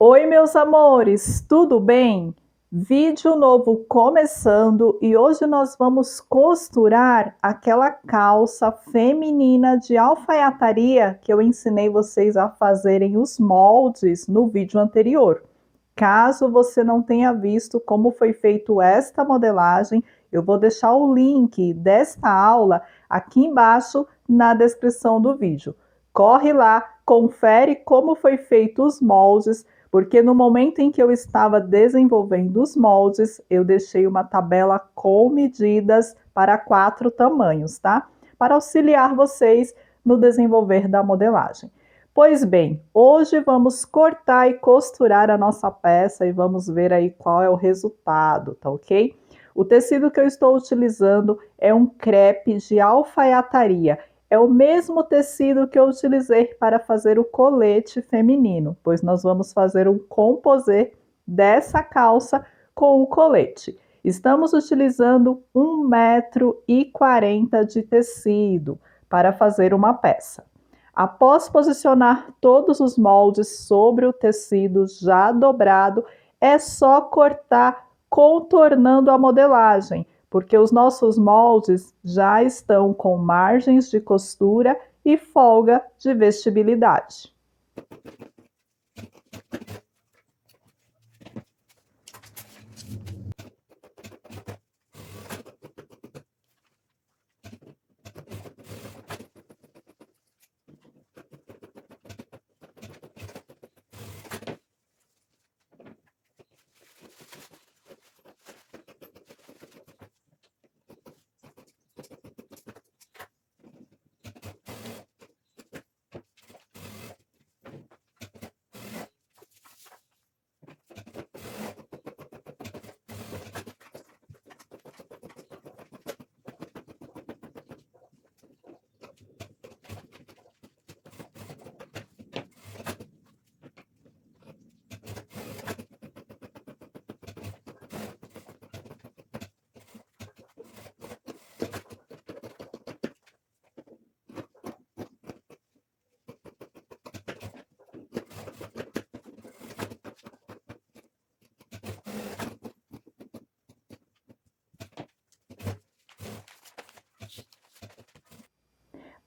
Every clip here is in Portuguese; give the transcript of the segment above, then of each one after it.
Oi, meus amores, tudo bem? Vídeo novo começando e hoje nós vamos costurar aquela calça feminina de alfaiataria que eu ensinei vocês a fazerem os moldes no vídeo anterior. Caso você não tenha visto como foi feito esta modelagem, eu vou deixar o link desta aula aqui embaixo na descrição do vídeo. Corre lá, confere como foi feito os moldes, porque no momento em que eu estava desenvolvendo os moldes, eu deixei uma tabela com medidas para 4 tamanhos, tá? Para auxiliar vocês no desenvolver da modelagem. Pois bem, hoje vamos cortar e costurar a nossa peça e vamos ver aí qual é o resultado, tá ok? O tecido que eu estou utilizando é um crepe de alfaiataria. É o mesmo tecido que eu utilizei para fazer o colete feminino, pois nós vamos fazer um composê dessa calça com o colete. Estamos utilizando 1,40 m de tecido para fazer uma peça. Após posicionar todos os moldes sobre o tecido já dobrado, é só cortar contornando a modelagem, porque os nossos moldes já estão com margens de costura e folga de vestibilidade.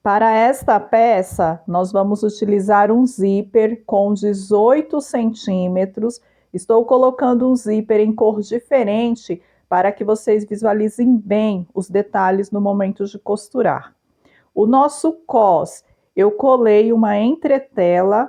Para esta peça, nós vamos utilizar um zíper com 18 centímetros. Estou colocando um zíper em cor diferente para que vocês visualizem bem os detalhes no momento de costurar. O nosso cós, eu colei uma entretela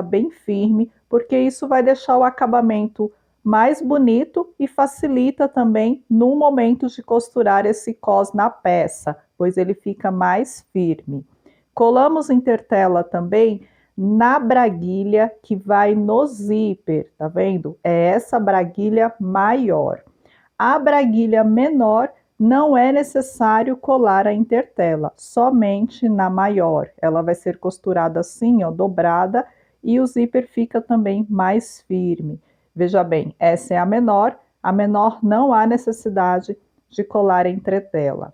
bem firme, porque isso vai deixar o acabamento mais bonito e facilita também no momento de costurar esse cós na peça, pois ele fica mais firme. Colamos intertela também na braguilha que vai no zíper, tá vendo? É essa braguilha maior. A braguilha menor não é necessário colar a intertela, somente na maior. Ela vai ser costurada assim, ó, dobrada, e o zíper fica também mais firme. Veja bem, essa é a menor não há necessidade de colar a entretela.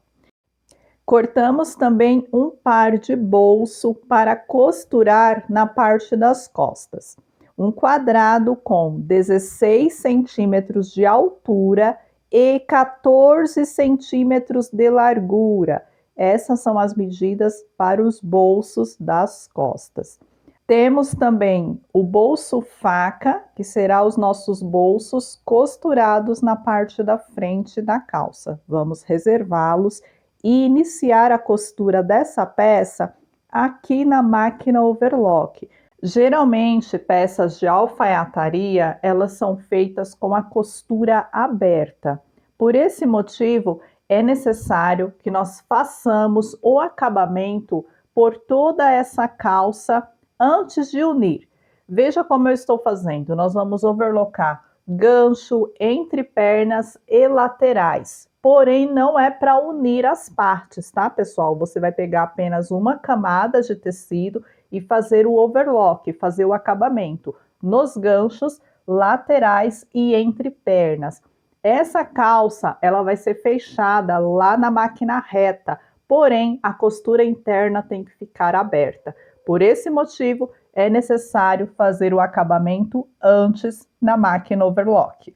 Cortamos também um par de bolso para costurar na parte das costas. Um quadrado com 16 centímetros de altura e 14 centímetros de largura. Essas são as medidas para os bolsos das costas. Temos também o bolso faca, que será os nossos bolsos costurados na parte da frente da calça. Vamos reservá-los e iniciar a costura dessa peça aqui na máquina overlock. Geralmente, peças de alfaiataria, elas são feitas com a costura aberta. Por esse motivo, é necessário que nós façamos o acabamento por toda essa calça antes de unir. Veja como eu estou fazendo. Nós vamos overlocar gancho entre pernas e laterais. Porém, não é para unir as partes, tá, pessoal? Você vai pegar apenas uma camada de tecido e fazer o overlock, fazer o acabamento nos ganchos laterais e entre pernas. Essa calça, ela vai ser fechada lá na máquina reta, porém a costura interna tem que ficar aberta. Por esse motivo, é necessário fazer o acabamento antes na máquina overlock.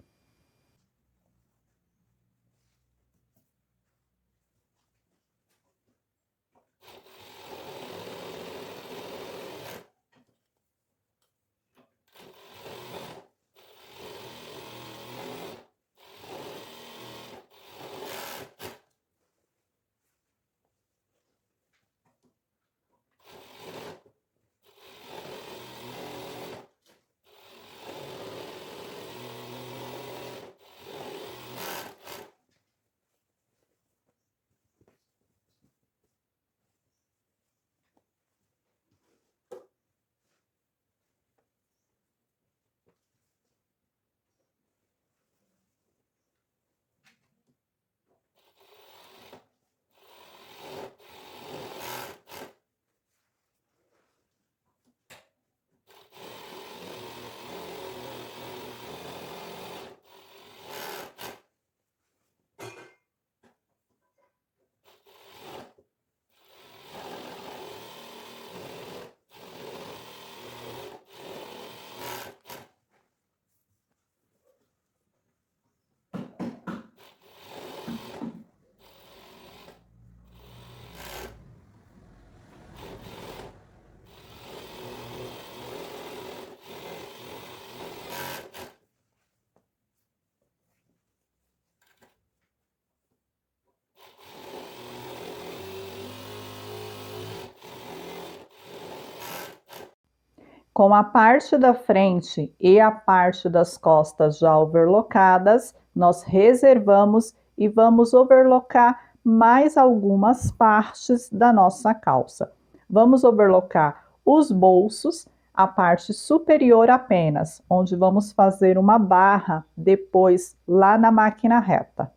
Com a parte da frente e a parte das costas já overlocadas, nós reservamos e vamos overlocar mais algumas partes da nossa calça. Vamos overlocar os bolsos, a parte superior apenas, onde vamos fazer uma barra depois lá na máquina reta.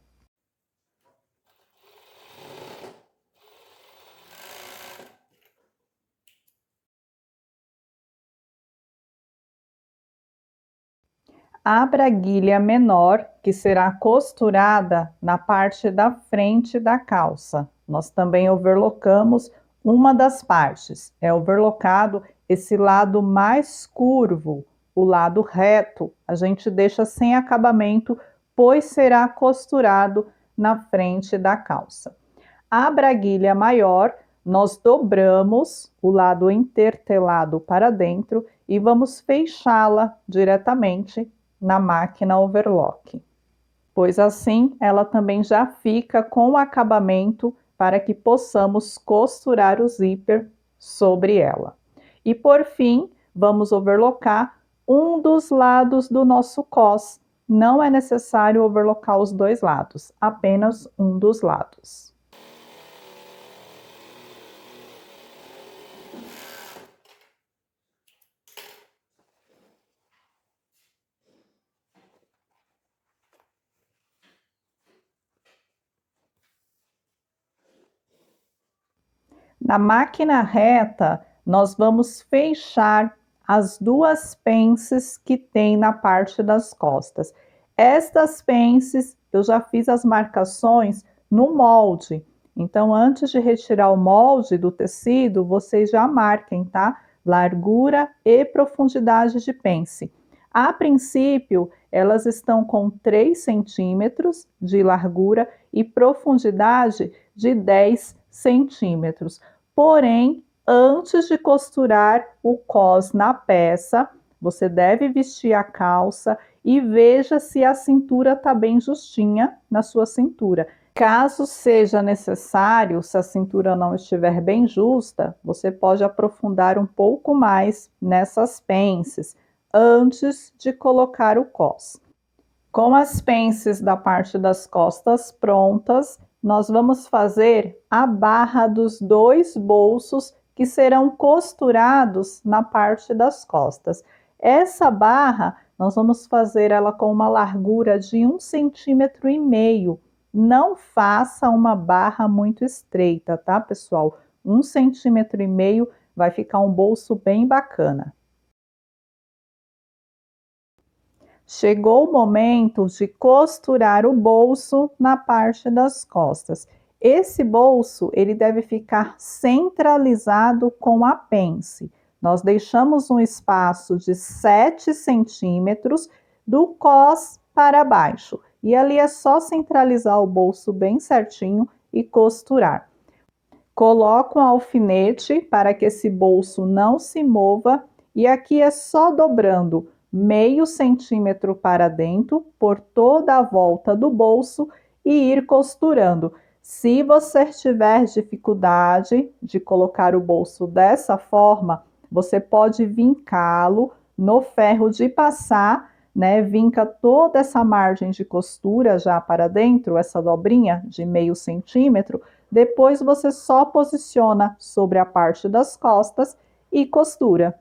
A braguilha menor, que será costurada na parte da frente da calça. Nós também overlocamos uma das partes. É overlocado esse lado mais curvo, o lado reto, a gente deixa sem acabamento, pois será costurado na frente da calça. A braguilha maior, nós dobramos o lado intertelado para dentro e vamos fechá-la diretamente na máquina overlock, pois assim ela também já fica com o acabamento para que possamos costurar o zíper sobre ela. E por fim, vamos overlocar um dos lados do nosso cos. Não é necessário overlocar os dois lados, apenas um dos lados. Na máquina reta, nós vamos fechar as duas pences que tem na parte das costas. Estas pences, eu já fiz as marcações no molde. Então, antes de retirar o molde do tecido, vocês já marquem, tá? Largura e profundidade de pence. A princípio, elas estão com 3 centímetros de largura e profundidade de 10 centímetros. Porém, antes de costurar o cos na peça, você deve vestir a calça e veja se a cintura está bem justinha na sua cintura. Caso seja necessário, se a cintura não estiver bem justa, você pode aprofundar um pouco mais nessas pences antes de colocar o cos. Com as pences da parte das costas prontas, nós vamos fazer a barra dos dois bolsos que serão costurados na parte das costas. Essa barra, nós vamos fazer ela com uma largura de 1,5 cm. Não faça uma barra muito estreita, tá, pessoal? 1,5 cm vai ficar um bolso bem bacana. Chegou o momento de costurar o bolso na parte das costas. Esse bolso, ele deve ficar centralizado com a pence. Nós deixamos um espaço de 7 centímetros do cós para baixo. E ali é só centralizar o bolso bem certinho e costurar. Coloco um alfinete para que esse bolso não se mova e aqui é só dobrando meio centímetro para dentro por toda a volta do bolso e ir costurando. Se você tiver dificuldade de colocar o bolso dessa forma, você pode vincá-lo no ferro de passar, né? Vinca toda essa margem de costura já para dentro, essa dobrinha de meio centímetro. Depois você só posiciona sobre a parte das costas e costura.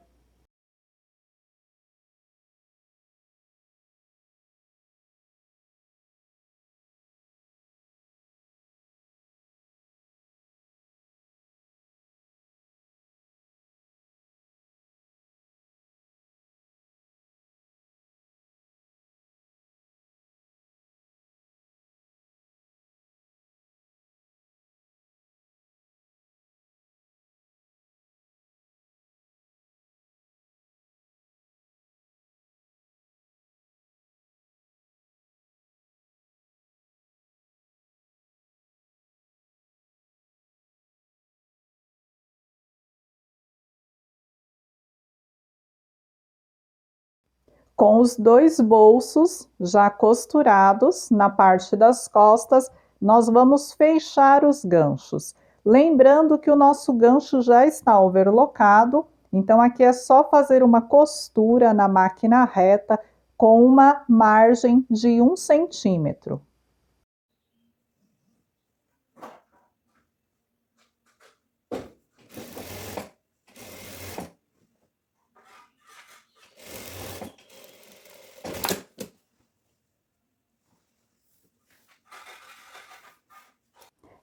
Com os dois bolsos já costurados na parte das costas, nós vamos fechar os ganchos. Lembrando que o nosso gancho já está overlocado, então aqui é só fazer uma costura na máquina reta com uma margem de 1 centímetro.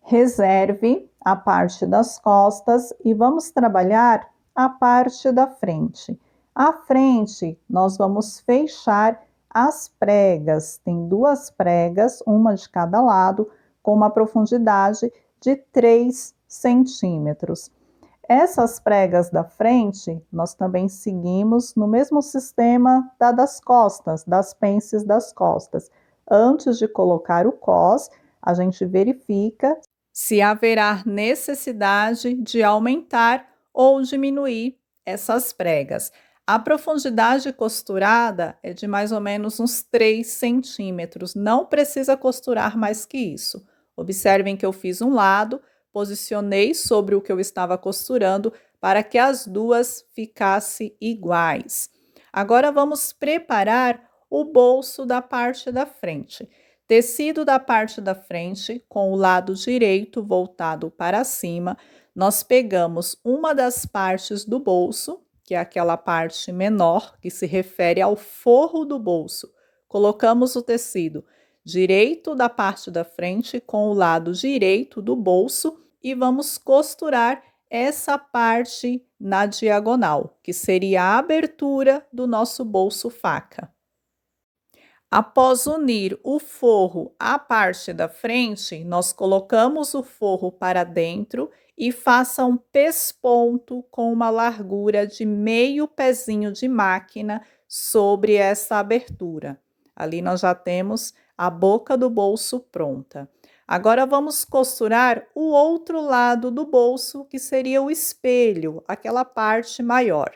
Reserve a parte das costas e vamos trabalhar a parte da frente. À frente, nós vamos fechar as pregas. Tem duas pregas, uma de cada lado, com uma profundidade de 3 centímetros. Essas pregas da frente, nós também seguimos no mesmo sistema das costas, das pences das costas. Antes de colocar o cós, a gente verifica se haverá necessidade de aumentar ou diminuir essas pregas. A profundidade costurada é de mais ou menos uns 3 centímetros, não precisa costurar mais que isso. Observem que eu fiz um lado, posicionei sobre o que eu estava costurando para que as duas ficassem iguais. Agora vamos preparar o bolso da parte da frente. Tecido da parte da frente, com o lado direito voltado para cima, nós pegamos uma das partes do bolso, que é aquela parte menor, que se refere ao forro do bolso. Colocamos o tecido direito da parte da frente com o lado direito do bolso e vamos costurar essa parte na diagonal, que seria a abertura do nosso bolso faca. Após unir o forro à parte da frente, nós colocamos o forro para dentro e faça um pesponto com uma largura de meio pezinho de máquina sobre essa abertura. Ali nós já temos a boca do bolso pronta. Agora vamos costurar o outro lado do bolso, que seria o espelho, aquela parte maior.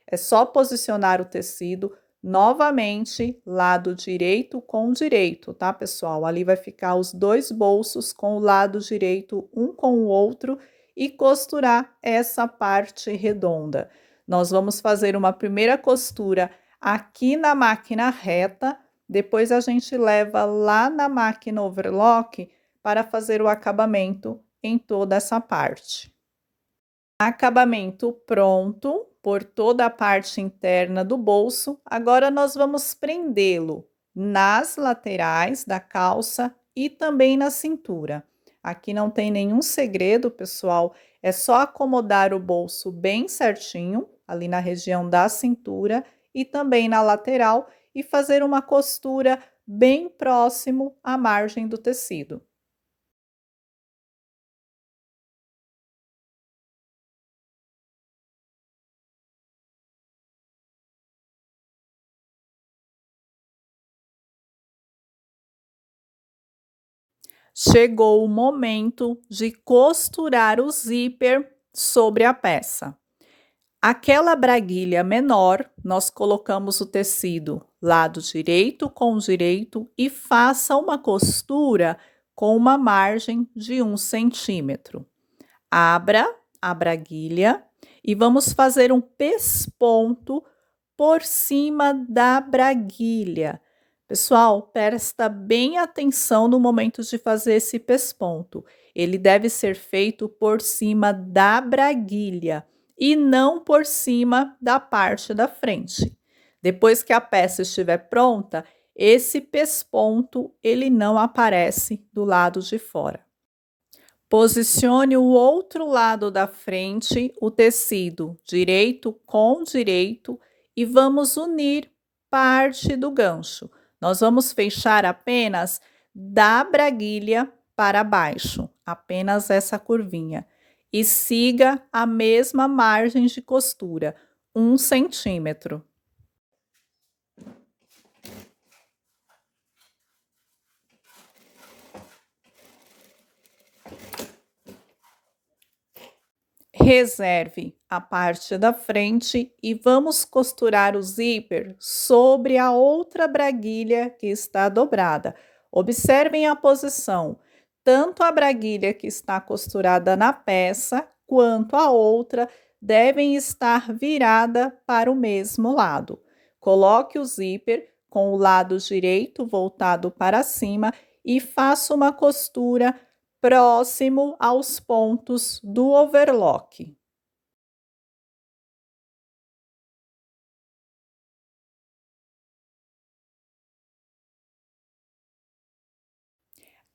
É só posicionar o tecido novamente, lado direito com direito, tá, pessoal? Ali vai ficar os dois bolsos com o lado direito um com o outro e costurar essa parte redonda. Nós vamos fazer uma primeira costura aqui na máquina reta, depois a gente leva lá na máquina overlock para fazer o acabamento em toda essa parte. Acabamento pronto por toda a parte interna do bolso. Agora nós vamos prendê-lo nas laterais da calça e também na cintura. Aqui não tem nenhum segredo, pessoal, é só acomodar o bolso bem certinho, ali na região da cintura e também na lateral e fazer uma costura bem próximo à margem do tecido. Chegou o momento de costurar o zíper sobre a peça. Aquela braguilha menor, nós colocamos o tecido lado direito com direito e faça uma costura com uma margem de 1 centímetro. Abra a braguilha e vamos fazer um pesponto por cima da braguilha. Pessoal, presta bem atenção no momento de fazer esse pesponto. Ele deve ser feito por cima da braguilha e não por cima da parte da frente. Depois que a peça estiver pronta, esse pesponto ele não aparece do lado de fora. Posicione o outro lado da frente, o tecido direito com direito e vamos unir parte do gancho. Nós vamos fechar apenas da braguilha para baixo, apenas essa curvinha. E siga a mesma margem de costura, 1 centímetro. Reserve a parte da frente e vamos costurar o zíper sobre a outra braguilha que está dobrada. Observem a posição. Tanto a braguilha que está costurada na peça quanto a outra devem estar virada para o mesmo lado. Coloque o zíper com o lado direito voltado para cima e faça uma costura próximo aos pontos do overlock.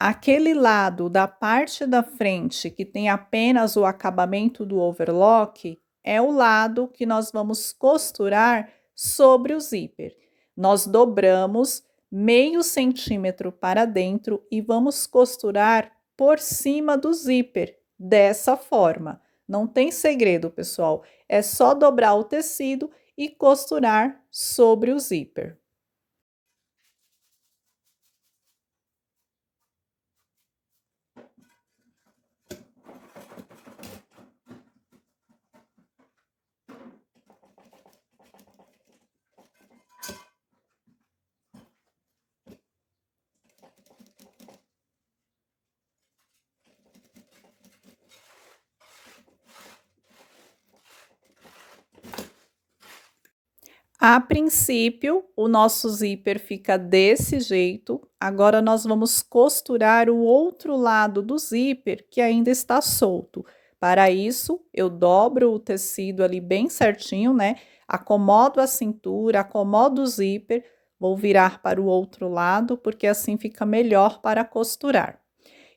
Aquele lado da parte da frente que tem apenas o acabamento do overlock é o lado que nós vamos costurar sobre o zíper. Nós dobramos 0,5 centímetro para dentro e vamos costurar por cima do zíper, dessa forma. Não tem segredo, pessoal, é só dobrar o tecido e costurar sobre o zíper. A princípio, o nosso zíper fica desse jeito. Agora, nós vamos costurar o outro lado do zíper que ainda está solto. Para isso, eu dobro o tecido ali bem certinho, né? Acomodo a cintura, acomodo o zíper, vou virar para o outro lado, porque assim fica melhor para costurar.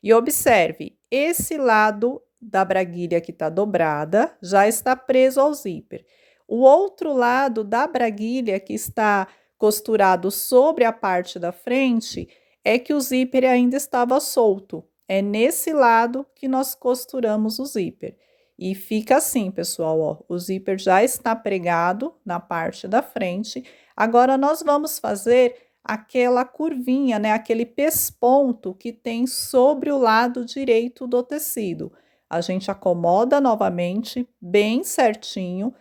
E observe, esse lado da braguilha que está dobrada já está preso ao zíper. O outro lado da braguilha que está costurado sobre a parte da frente é que o zíper ainda estava solto. É nesse lado que nós costuramos o zíper. E fica assim, pessoal, ó, o zíper já está pregado na parte da frente. Agora nós vamos fazer aquela curvinha, né, aquele pesponto que tem sobre o lado direito do tecido. A gente acomoda novamente, bem certinho.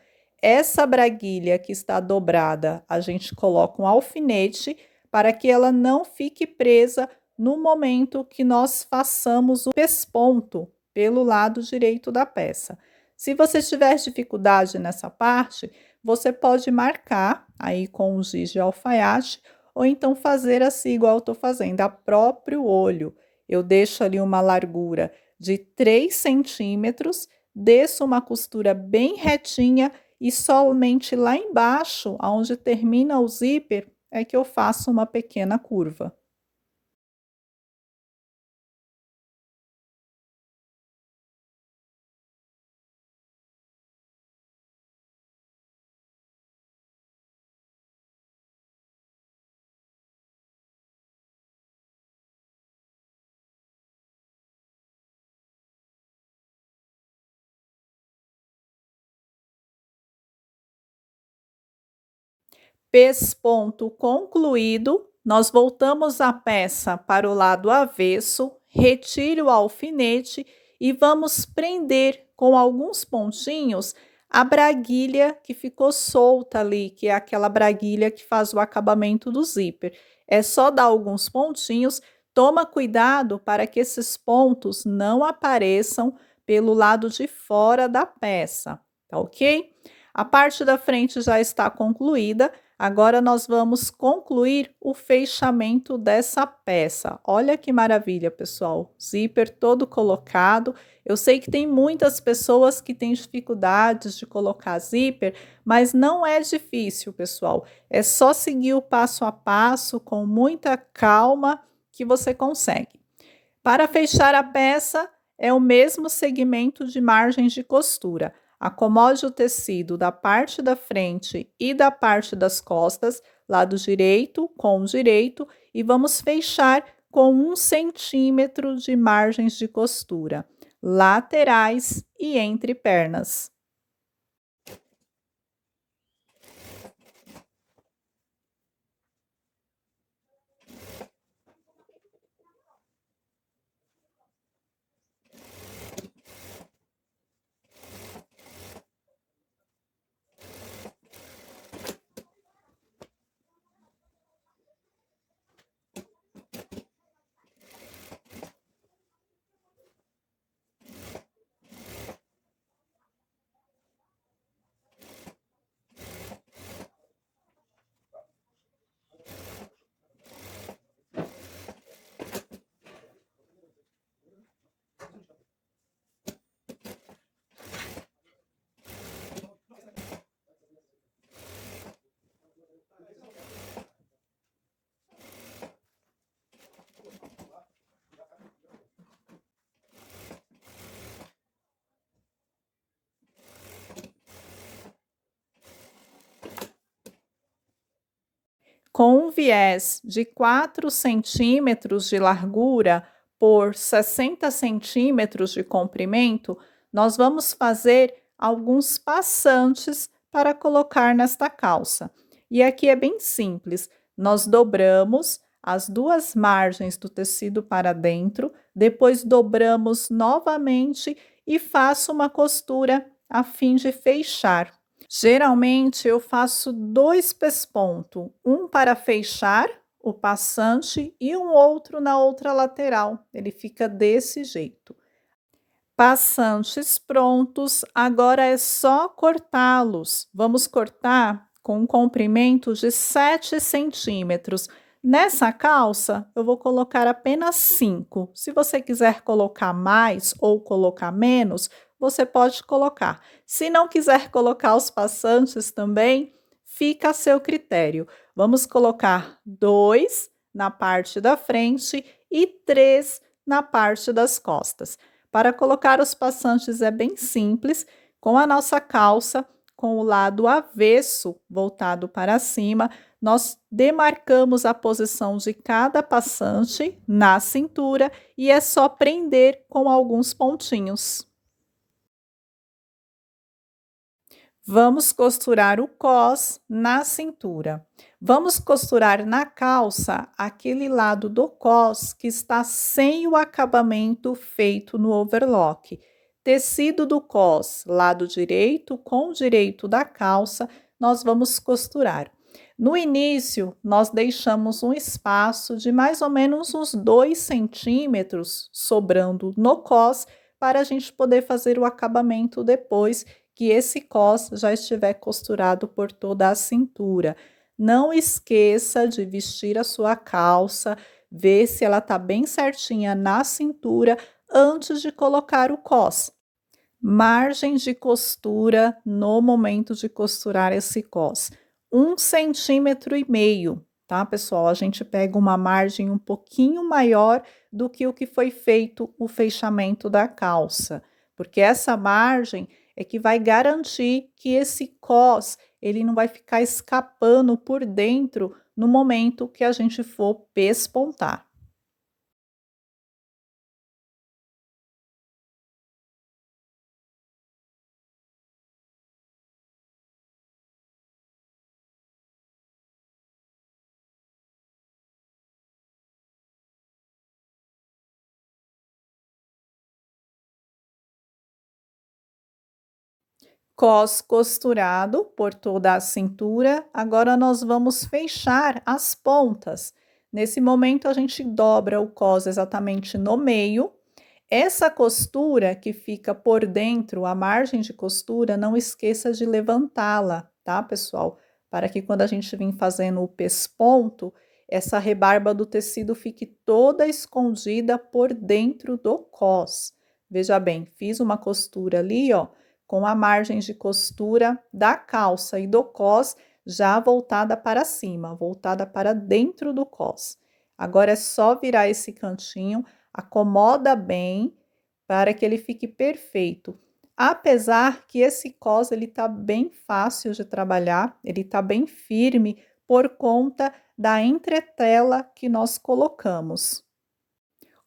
Essa braguilha que está dobrada, a gente coloca um alfinete para que ela não fique presa no momento que nós façamos o pesponto pelo lado direito da peça. Se você tiver dificuldade nessa parte, você pode marcar aí com um giz de alfaiate ou então fazer assim igual eu estou fazendo, a próprio olho. Eu deixo ali uma largura de 3 centímetros, desço uma costura bem retinha e somente lá embaixo, onde termina o zíper, é que eu faço uma pequena curva. Pesponto concluído, nós voltamos a peça para o lado avesso, retire o alfinete e vamos prender com alguns pontinhos a braguilha que ficou solta ali, que é aquela braguilha que faz o acabamento do zíper. É só dar alguns pontinhos, toma cuidado para que esses pontos não apareçam pelo lado de fora da peça, tá ok? A parte da frente já está concluída. Agora nós vamos concluir o fechamento dessa peça. Olha que maravilha, pessoal. Zíper todo colocado. Eu sei que tem muitas pessoas que têm dificuldades de colocar zíper, mas não é difícil, pessoal. É só seguir o passo a passo com muita calma que você consegue. Para fechar a peça, é o mesmo segmento de margens de costura. Acomode o tecido da parte da frente e da parte das costas, lado direito com direito, e vamos fechar com 1 centímetro de margens de costura, laterais e entre pernas. Com um viés de 4 centímetros de largura por 60 centímetros de comprimento, nós vamos fazer alguns passantes para colocar nesta calça. E aqui é bem simples, nós dobramos as duas margens do tecido para dentro, depois dobramos novamente e faço uma costura a fim de fechar. Geralmente eu faço 2 pespontos, um para fechar o passante e um outro na outra lateral. Ele fica desse jeito. Passantes prontos, agora é só cortá-los. Vamos cortar com um comprimento de 7 centímetros. Nessa calça, eu vou colocar apenas 5. Se você quiser colocar mais ou colocar menos, você pode colocar. Se não quiser colocar os passantes também, fica a seu critério. Vamos colocar 2 na parte da frente e 3 na parte das costas. Para colocar os passantes é bem simples, com a nossa calça, com o lado avesso voltado para cima, nós demarcamos a posição de cada passante na cintura e é só prender com alguns pontinhos. Vamos costurar o cós na cintura. Vamos costurar na calça aquele lado do cós que está sem o acabamento feito no overlock. Tecido do cós, lado direito com direito da calça, nós vamos costurar. No início, nós deixamos um espaço de mais ou menos uns 2 centímetros sobrando no cós para a gente poder fazer o acabamento depois que esse cós já estiver costurado por toda a cintura. Não esqueça de vestir a sua calça, ver se ela está bem certinha na cintura antes de colocar o cós. Margem de costura no momento de costurar esse cós. 1,5 centímetros, tá, pessoal? A gente pega uma margem um pouquinho maior do que o que foi feito o fechamento da calça, porque essa margem é que vai garantir que esse cós ele não vai ficar escapando por dentro no momento que a gente for pespontar. Cós costurado por toda a cintura. Agora nós vamos fechar as pontas. Nesse momento a gente dobra o cós exatamente no meio. Essa costura que fica por dentro, a margem de costura, não esqueça de levantá-la, tá, pessoal? Para que quando a gente vir fazendo o pesponto, essa rebarba do tecido fique toda escondida por dentro do cós. Veja bem, fiz uma costura ali, ó, com a margem de costura da calça e do cós já voltada para cima, voltada para dentro do cós. Agora é só virar esse cantinho, acomoda bem para que ele fique perfeito. Apesar que esse cós ele tá bem fácil de trabalhar, ele tá bem firme por conta da entretela que nós colocamos.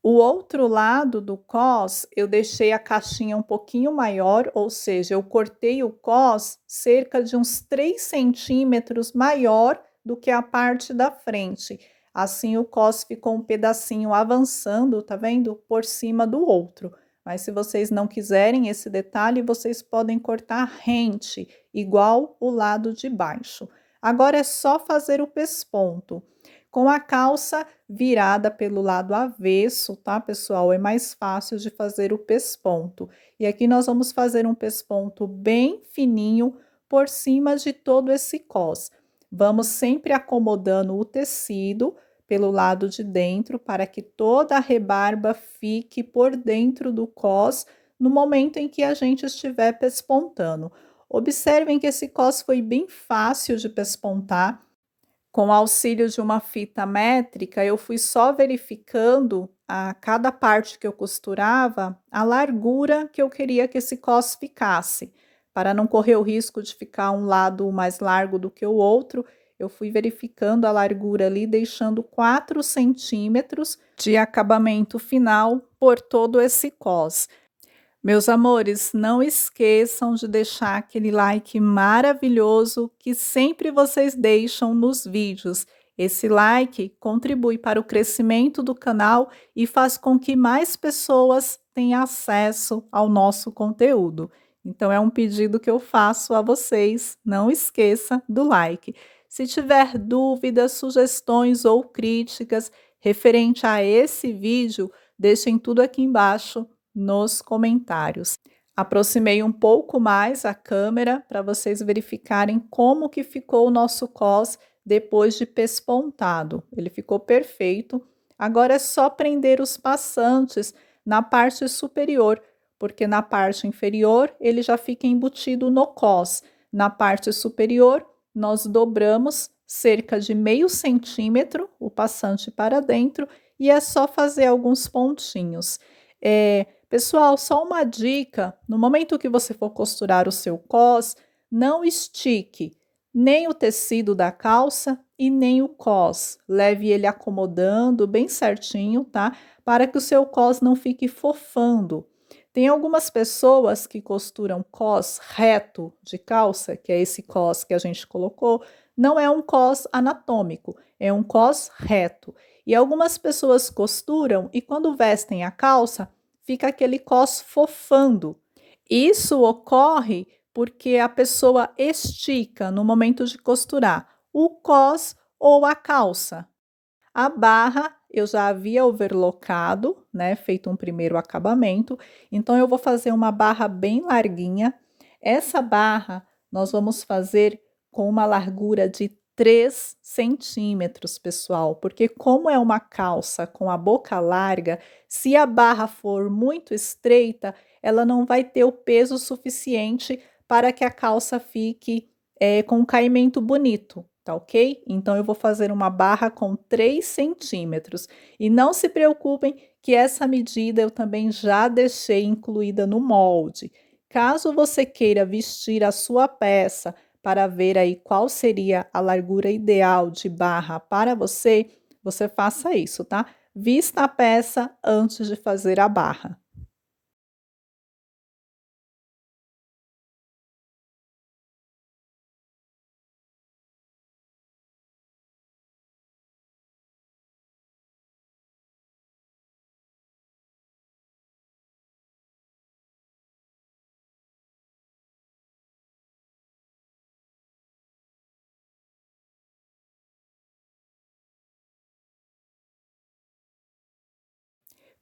O outro lado do cós, eu deixei a caixinha um pouquinho maior, ou seja, eu cortei o cós cerca de uns 3 centímetros maior do que a parte da frente. Assim, o cós ficou um pedacinho avançando, tá vendo? Por cima do outro. Mas se vocês não quiserem esse detalhe, vocês podem cortar rente, igual o lado de baixo. Agora é só fazer o pesponto. Com a calça virada pelo lado avesso, tá, pessoal? É mais fácil de fazer o pesponto. E aqui nós vamos fazer um pesponto bem fininho por cima de todo esse cós. Vamos sempre acomodando o tecido pelo lado de dentro para que toda a rebarba fique por dentro do cós no momento em que a gente estiver pespontando. Observem que esse cós foi bem fácil de pespontar. Com o auxílio de uma fita métrica, eu fui só verificando a cada parte que eu costurava, a largura que eu queria que esse cós ficasse. Para não correr o risco de ficar um lado mais largo do que o outro, eu fui verificando a largura ali, deixando 4 centímetros de acabamento final por todo esse cós. Meus amores, não esqueçam de deixar aquele like maravilhoso que sempre vocês deixam nos vídeos. Esse like contribui para o crescimento do canal e faz com que mais pessoas tenham acesso ao nosso conteúdo. Então é um pedido que eu faço a vocês, não esqueça do like. Se tiver dúvidas, sugestões ou críticas referente a esse vídeo, deixem tudo aqui embaixo nos comentários. Aproximei um pouco mais a câmera para vocês verificarem como que ficou o nosso cós depois de pespontado. Ele ficou perfeito. Agora é só prender os passantes na parte superior, porque na parte inferior ele já fica embutido no cós. Na parte superior, nós dobramos cerca de meio centímetro o passante para dentro e é só fazer alguns pontinhos. Pessoal, só uma dica: no momento que você for costurar o seu cós, não estique nem o tecido da calça e nem o cós. Leve ele acomodando bem certinho, tá? Para que o seu cós não fique fofando. Tem algumas pessoas que costuram cós reto de calça, que é esse cós que a gente colocou, não é um cós anatômico, é um cós reto. E algumas pessoas costuram e quando vestem a calça, fica aquele cós fofando. Isso ocorre porque a pessoa estica no momento de costurar o cós ou a calça. A barra eu já havia overlocado, né, feito um primeiro acabamento, então eu vou fazer uma barra bem larguinha. Essa barra nós vamos fazer com uma largura de 3 centímetros, pessoal, porque como é uma calça com a boca larga, se a barra for muito estreita, ela não vai ter o peso suficiente para que a calça fique com um caimento bonito, tá ok? Então, eu vou fazer uma barra com 3 centímetros. E não se preocupem que essa medida eu também já deixei incluída no molde. Caso você queira vestir a sua peça para ver aí qual seria a largura ideal de barra para você, você faça isso, tá? Vista a peça antes de fazer a barra.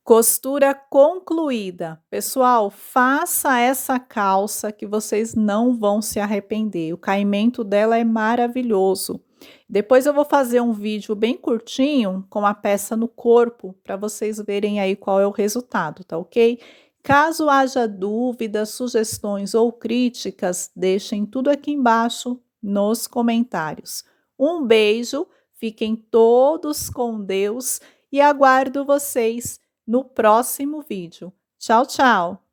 Costura concluída. Pessoal, faça essa calça que vocês não vão se arrepender. O caimento dela é maravilhoso. Depois eu vou fazer um vídeo bem curtinho com a peça no corpo para vocês verem aí qual é o resultado, tá ok? Caso haja dúvidas, sugestões ou críticas, deixem tudo aqui embaixo nos comentários. Um beijo, fiquem todos com Deus e aguardo vocês no próximo vídeo. Tchau, tchau!